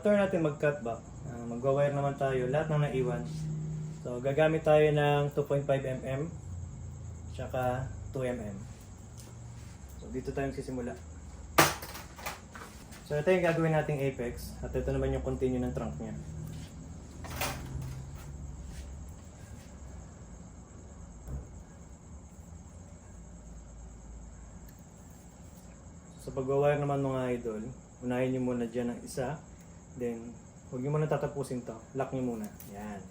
After natin mag-cut back, magwa-wire naman tayo lahat ng naiwan. So gagamit tayo ng 2.5 mm tsaka 2 mm. So dito tayo magsisimula. So ito yung gagawin nating apex at ito naman yung continue ng trunk niya. So pag-wire naman mga idol, unahin nyo muna dyan ng isa. Then, huwag nyo muna tatapusin to. Lock nyo muna. Yan.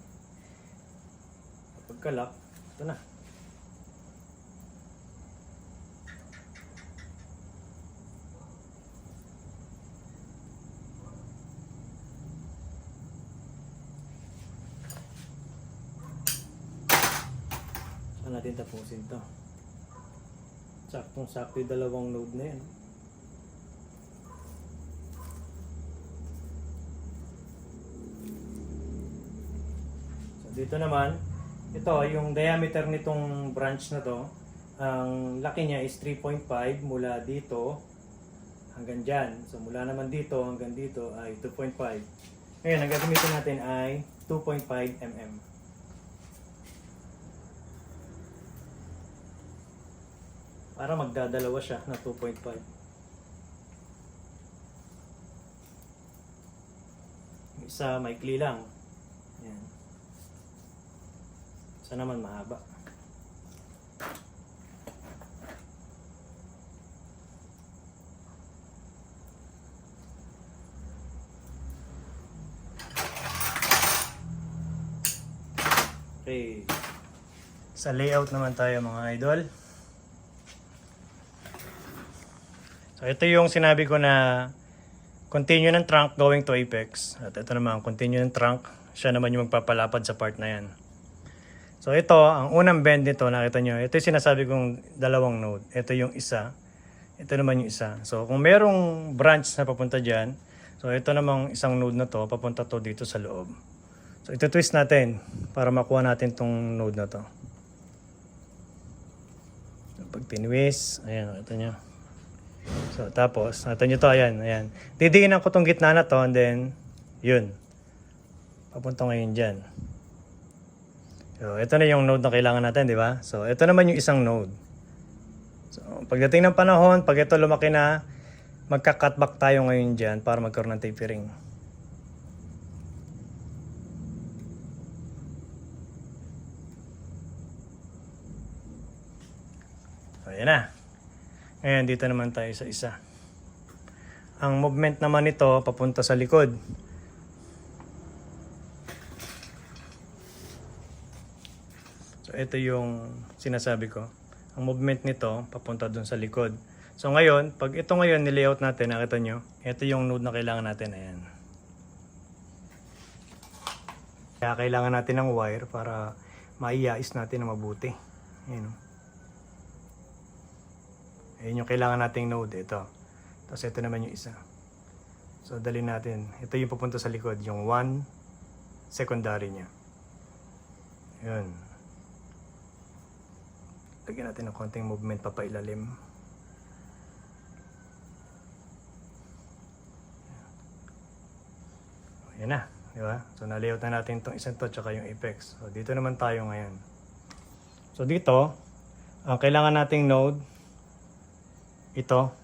Pagka-lock, ito na. Saan natin tapusin to? Saktong-sakto yung dalawang node na yan. Dito naman, ito yung diameter nitong branch na to, ang laki niya is 3.5 mula dito hanggang dyan. So mula naman dito hanggang dito ay 2.5. Ngayon, ang gagamitin natin ay 2.5 mm. Para magdadalawa siya na 2.5. Yung isa maikli lang. Yan. Isa naman mahaba. Okay. Sa layout naman tayo mga idol. So ito yung sinabi ko na continue ng trunk going to apex. At ito naman continue ng trunk. Siya naman yung magpapalapad sa part na yan. So ito, ang unang bend nito, nakita nyo, ito yung sinasabi kong dalawang node. Ito yung isa, ito naman yung isa. So kung merong branch na papunta dyan, so ito namang isang node na to, papunta to dito sa loob. So ito twist natin para makuha natin tong node na to. So, pag tinwist, ayan, ito nyo. So tapos, nakita nyo to, ayan, ayan. Didiinan ko tong gitna na to, and then, yun. Papunta ngayon dyan. So, ito na yung node na kailangan natin, di ba? So, ito naman yung isang node. So, pagdating ng panahon, pag ito lumaki na, magka-cut back tayo ngayon dyan para magkaroon ng tapering. So, yan na. Ngayon, dito naman tayo sa isa. Ang movement naman nito, papunta sa likod. So, ito yung sinasabi ko. Ang movement nito, papunta dun sa likod. So, ngayon, pag ito ngayon nilayout natin, nakita nyo, ito yung node na kailangan natin. Ayan. Kaya kailangan natin ng wire para maiyais natin na mabuti. Ayan. Ayan yung kailangan nating node. Ito. Tapos ito naman yung isa. So, dali natin. Ito yung papunta sa likod. Yung 1 secondary niya. Ayan. Lagyan natin ng konting movement papailalim. Ayan na, di ba? So na-layout na natin itong isang to tsaka yung apex. So dito naman tayo ngayon. So dito, ang kailangan nating node, ito,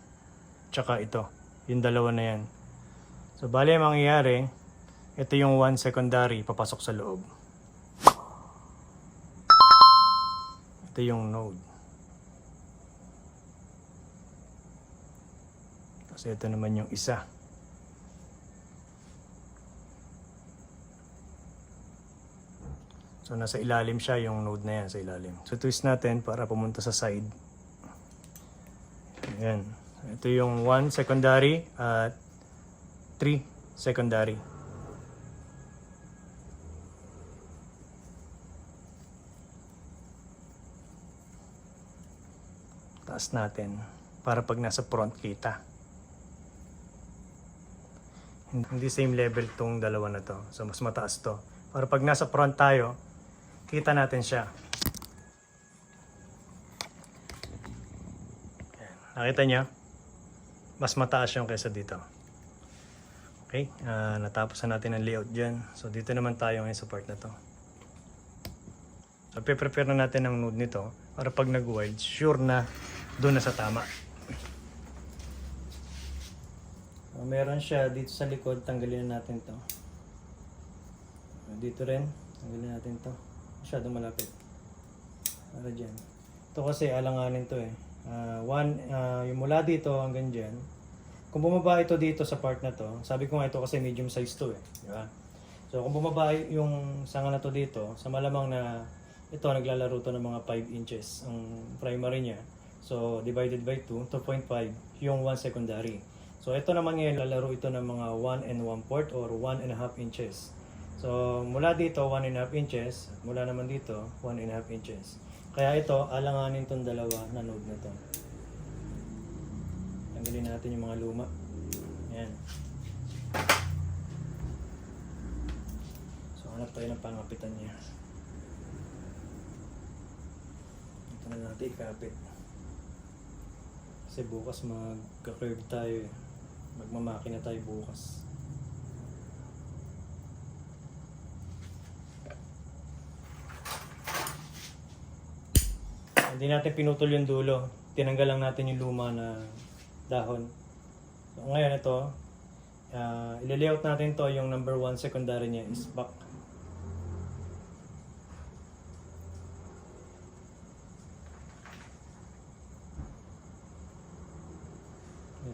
tsaka ito. Yung dalawa na yan. So bali ang mangyayari, ito yung 1 secondary papasok sa loob. Ito yung node. Tapos ito naman yung isa. So nasa ilalim siya yung node na yan sa ilalim. So twist natin para pumunta sa side. Ayan. Ito yung 1 secondary at 3 secondary. Taas natin para pag nasa front kita. Hindi same level tong dalawa na to. So mas mataas to. Para pag nasa front tayo, kita natin siya. Ayan. Nakita nyo? Mas mataas yung kaysa dito. Okay, natapos na natin ang layout dyan. So dito naman tayo ngayon sa part na to. So prepare na natin ang node nito para pag nag-weld, sure na doon na sa tama. So, meron siya dito sa likod, tanggalin na natin to. Dito rin, tanggalin natin to. Masyadong malapit. Para dyan. Ito kasi alanganin to eh. Yung mula dito hanggang dyan. Kung bumaba ito dito sa part na to, sabi ko nga ito kasi medium size to eh. Di ba? So kung bumaba yung sanga na to dito, sa malamang na ito naglalaro to ng mga 5 inches ang primary niya. So divided by 2, 2.5 yung 1 secondary. So ito naman ngayon lalaro ito ng mga 1 and 1/4 or 1.5 inches. So mula dito 1.5 inches, at mula naman dito 1.5 inches. Kaya ito alanganin tong dalawa na node na to. Tanggalin natin yung mga luma. Ayan. So hanap tayo ng pangapitan niya. Ito na natin ikapit. Kasi bukas magka-curve tayo eh. Magmamakina tayo bukas. Hindi natin pinutol yung dulo. Tinanggal lang natin yung luma na dahon. So ngayon ito, i-layout natin to, yung number 1 secondary niya is back.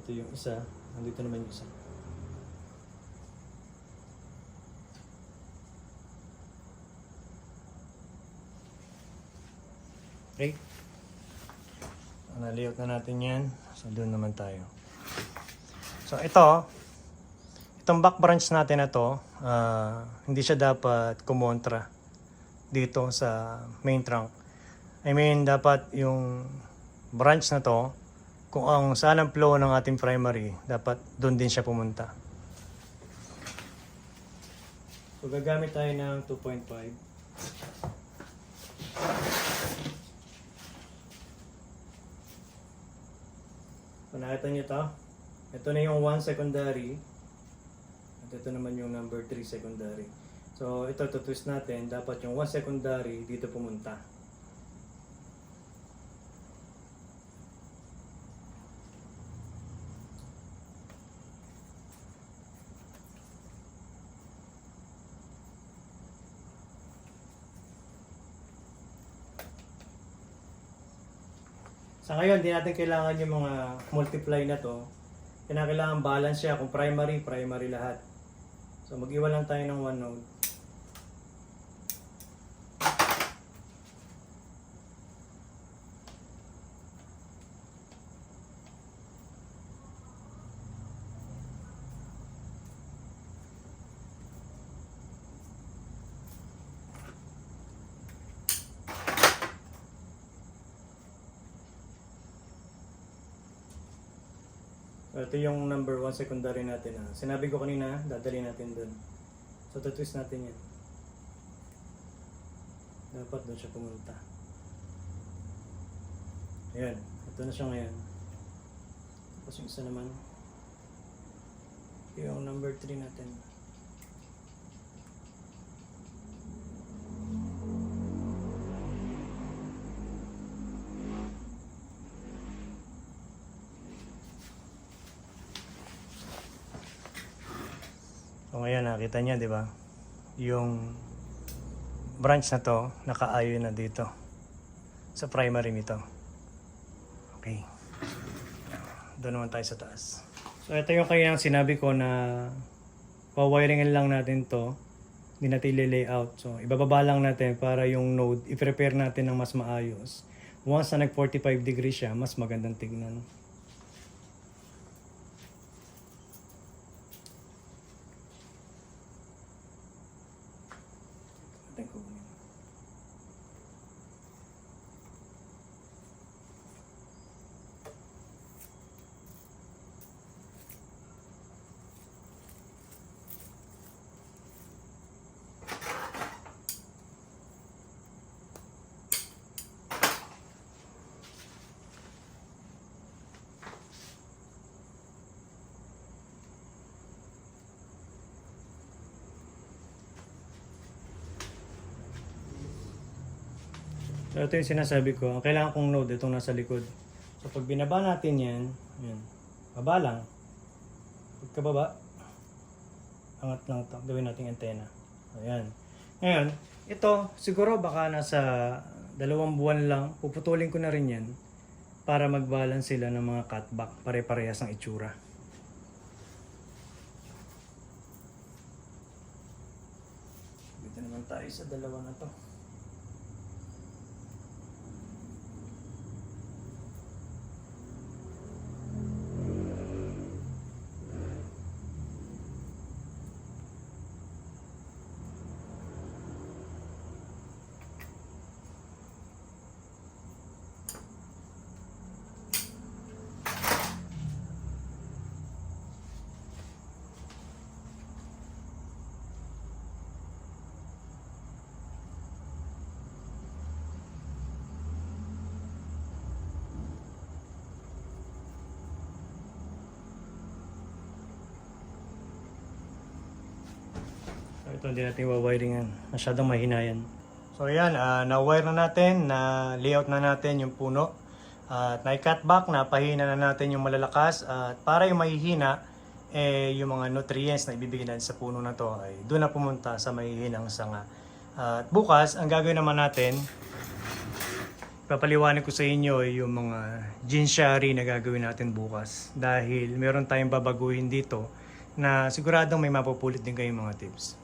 Ito yung isa, nandito naman yung isa. Okay. Na-layout na natin yan. So, doon naman tayo. So, itong back branch natin na to, hindi siya dapat kumontra dito sa main trunk. I mean, dapat yung branch na to, kung ang saan ang flow ng ating primary, dapat doon din siya pumunta. So, gagamit tayo ng 2.5. So, nakita nyo to? Ito na yung 1 secondary. At ito naman yung number 3 secondary. So, ito twist natin. Dapat yung 1 secondary dito pumunta. Sa ngayon, hindi natin kailangan yung mga multiply na to. Kailangan balance siya. Kung primary, primary lahat. So mag-iwan lang tayo ng 1 node. Ito yung number 1 secondary natin. Sinabi ko kanina, dadali natin dun. So, twist natin yan. Dapat dun siya pumunta. Ayan. Ito na siya ngayon. Tapos yung isa naman. Yung number 3 natin. So ngayon nakita niya, di ba? Yung branch na to nakaayo na dito sa primary nito. Okay. Doon naman tayo sa taas. So ito yung kanyang sinabi ko na pa-wiringin lang natin to. Hindi natin i-layout. So ibababa lang natin para yung node i-prepare natin ng mas maayos. Once na nag 45 degrees siya, mas magandang tignan. So ito yung sinasabi ko. Ang kailangan kong node, itong nasa likod. So pag binaba natin yan, yan. Baba lang. Pagkababa, angat lang ito. Gawin natin antena. Ayan. Ngayon, ito siguro baka nasa 2 buwan lang. Puputulin ko na rin yan para mag-balance sila ng mga cutback. Pare-parehas ng itsura. Dito naman tayo sa dalawa na to. So ito hindi natin wawiringan. Masyadong mahina yan. So ayan, na-wire na natin, na layout na natin yung puno. At na-cut back, napahina na natin yung malalakas. At para yung mahihina, yung mga nutrients na ibibigay natin sa puno na to ay doon na pumunta sa mahihinang sanga. At bukas, ang gagawin naman natin, papaliwanag ko sa inyo yung mga ginshari na gagawin natin bukas. Dahil meron tayong babaguhin dito na siguradong may mapupulot din kayong mga tips.